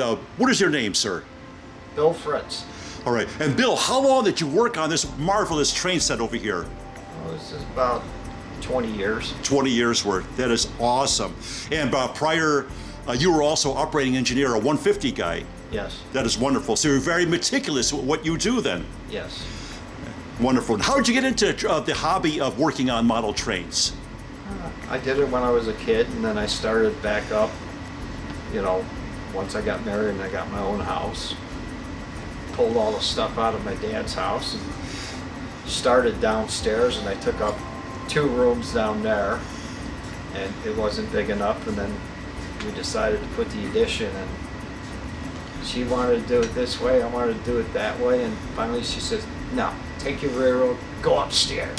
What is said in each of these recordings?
And what is your name, sir? Bill Fritz. All right. And Bill, how long did you work on this marvelous train set over here? Well, this is about 20 years. 20 years worth. That is awesome. And prior, you were also operating engineer, a 150 guy. Yes. That is wonderful. So you're very meticulous with what you do then. Yes. Wonderful. And how did you get into the hobby of working on model trains? I did it when I was a kid, and then I started back up, once I got married and I got my own house. Pulled all the stuff out of my dad's house and started downstairs, and I took up 2 rooms down there, and it wasn't big enough, and then we decided to put the addition, and she wanted to do it this way, I wanted to do it that way, and finally she says, no, take your railroad, go upstairs.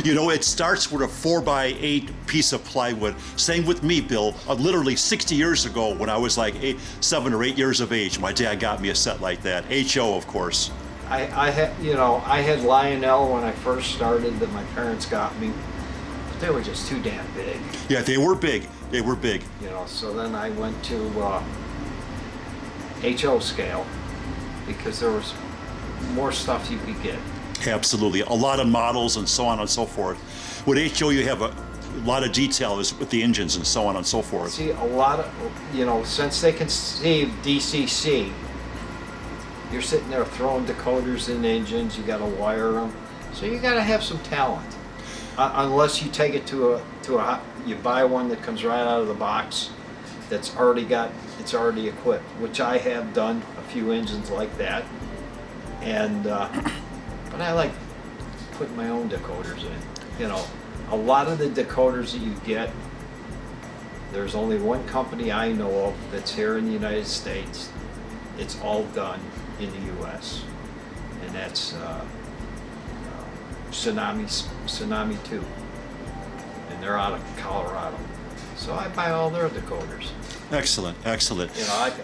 It starts with a 4x8 piece of plywood. Same with me, Bill. Literally 60 years ago, when I was like 7 or 8 years of age, my dad got me a set like that. HO, of course. I had Lionel when I first started that my parents got me, but they were just too damn big. Yeah, they were big. They were big. So then I went to HO scale because there was more stuff you could get. Absolutely. A lot of models and so on and so forth. With HO, you have a lot of detail with the engines and so on and so forth. See, a lot of, since they conceived DCC, you're sitting there throwing decoders in engines, you got to wire them. So you got to have some talent. Unless you take it to you buy one that comes right out of the box that's it's already equipped, which I have done a few engines like that. And but I like putting my own decoders in. A lot of the decoders that you get, there's only one company I know of that's here in the United States. It's all done in the U.S. and that's Tsunami 2, and they're out of Colorado. So I buy all their decoders. Excellent, excellent.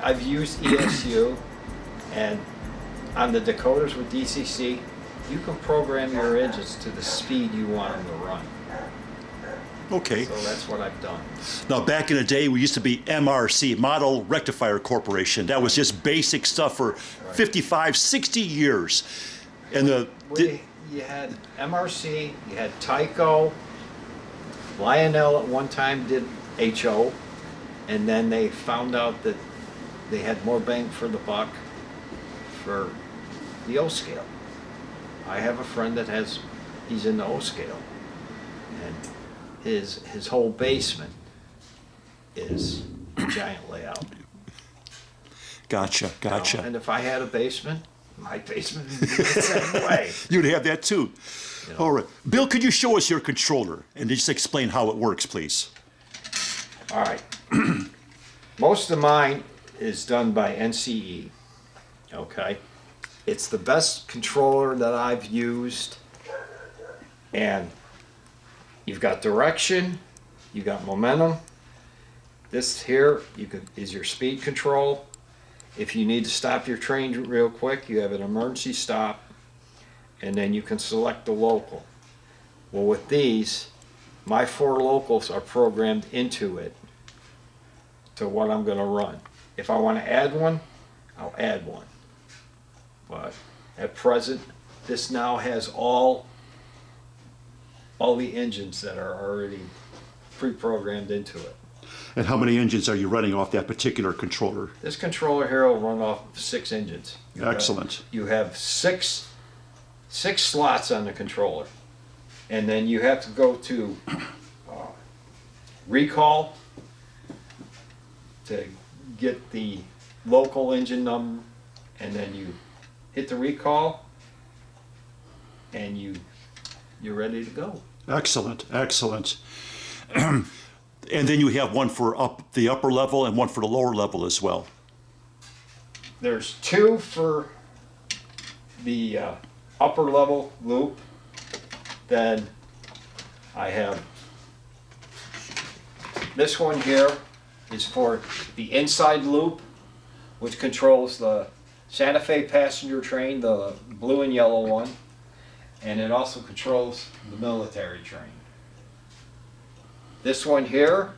I've used ESU, and on the decoders with DCC, you can program your engines to the speed you want them to run. Okay. So that's what I've done. Now, back in the day, we used to be MRC, Model Rectifier Corporation. That was just basic stuff for 55, 60 years. And you had MRC, you had Tyco, Lionel at one time did HO, and then they found out that they had more bang for the buck for the O scale. I have a friend that he's in the O scale, and his whole basement is a giant layout. Gotcha. And if I had a basement, my basement would be the same way. You'd have that too. All right. Bill, could you show us your controller and just explain how it works, please? All right. Most of mine is done by NCE. Okay. It's the best controller that I've used, and you've got direction, you've got momentum. This here is your speed control. If you need to stop your train real quick, you have an emergency stop, and then you can select the local. Well, with these, my 4 locals are programmed into it to what I'm going to run. If I want to add one, I'll add one. But at present, this now has all the engines that are already pre-programmed into it. And how many engines are you running off that particular controller? This controller here will run off 6 engines. Excellent. You have six slots on the controller, and then you have to go to recall to get the local engine number, and then you hit the recall, and you're ready to go. Excellent. And then you have one for the upper level and one for the lower level as well. There's 2 for the upper level loop. Then I have this one here is for the inside loop, which controls the Santa Fe passenger train, the blue and yellow one, and it also controls the military train. This one here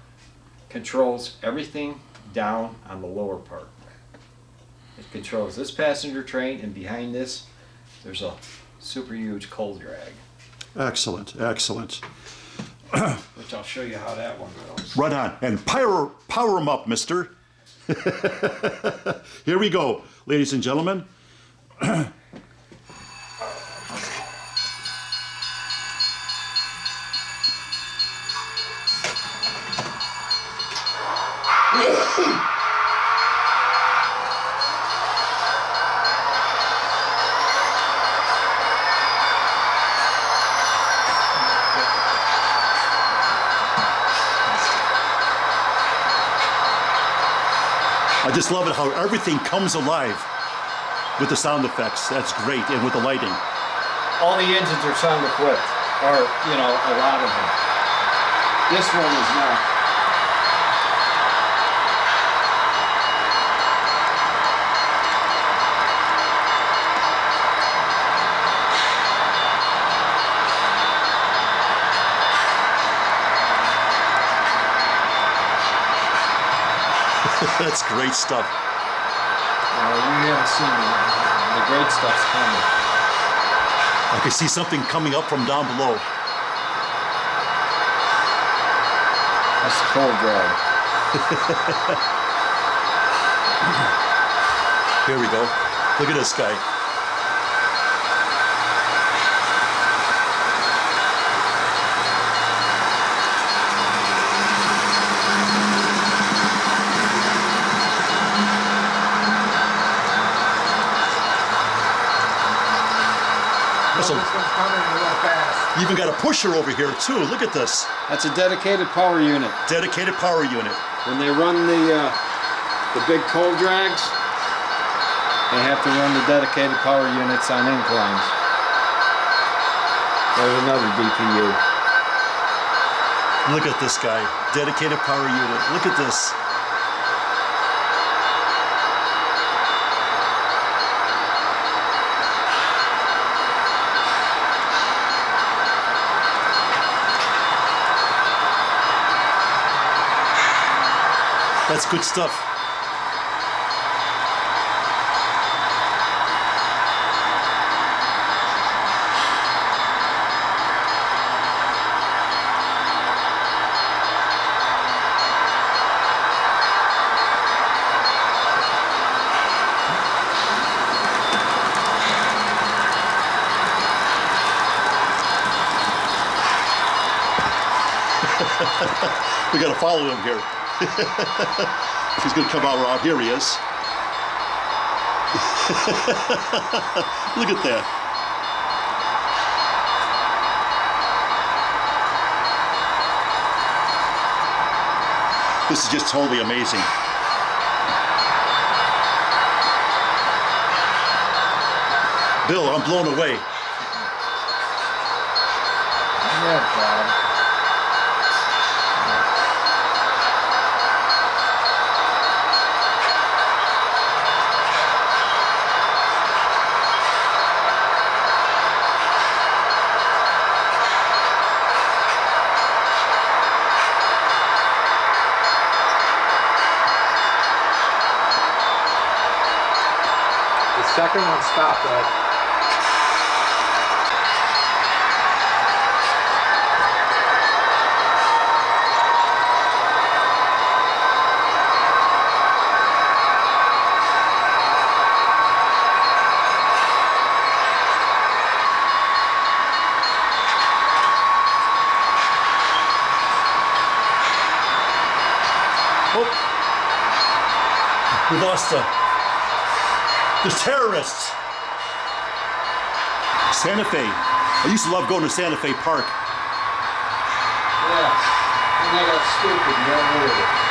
controls everything down on the lower part. It controls this passenger train, and behind this, there's a super huge coal drag, Excellent, excellent. which I'll show you how that one goes. Right on. And power 'em up, mister. Here we go, ladies and gentlemen. I just love it how everything comes alive with the sound effects. That's great, and with the lighting. All the engines are sound equipped, or, you know, a lot of them. This one is not. That's great stuff. You haven't seen it. The great stuff's coming. I can see something coming up from down below. That's the coal drag. Here we go. Look at this guy. This one's coming real fast. You even got a pusher over here too. Look at this. That's a dedicated power unit. Dedicated power unit. When they run the big coal drags, they have to run the dedicated power units on inclines. There's another DPU. Look at this guy. Dedicated power unit. Look at this. That's good stuff. We got to follow him here. He's going to come out. Here he is. Look at that. This is just totally amazing. Bill, I'm blown away. Yeah, Bob. The second one stopped though. Oh, we lost there's terrorists. Santa Fe. I used to love going to Santa Fe Park. Yeah. And they got stupid, no way.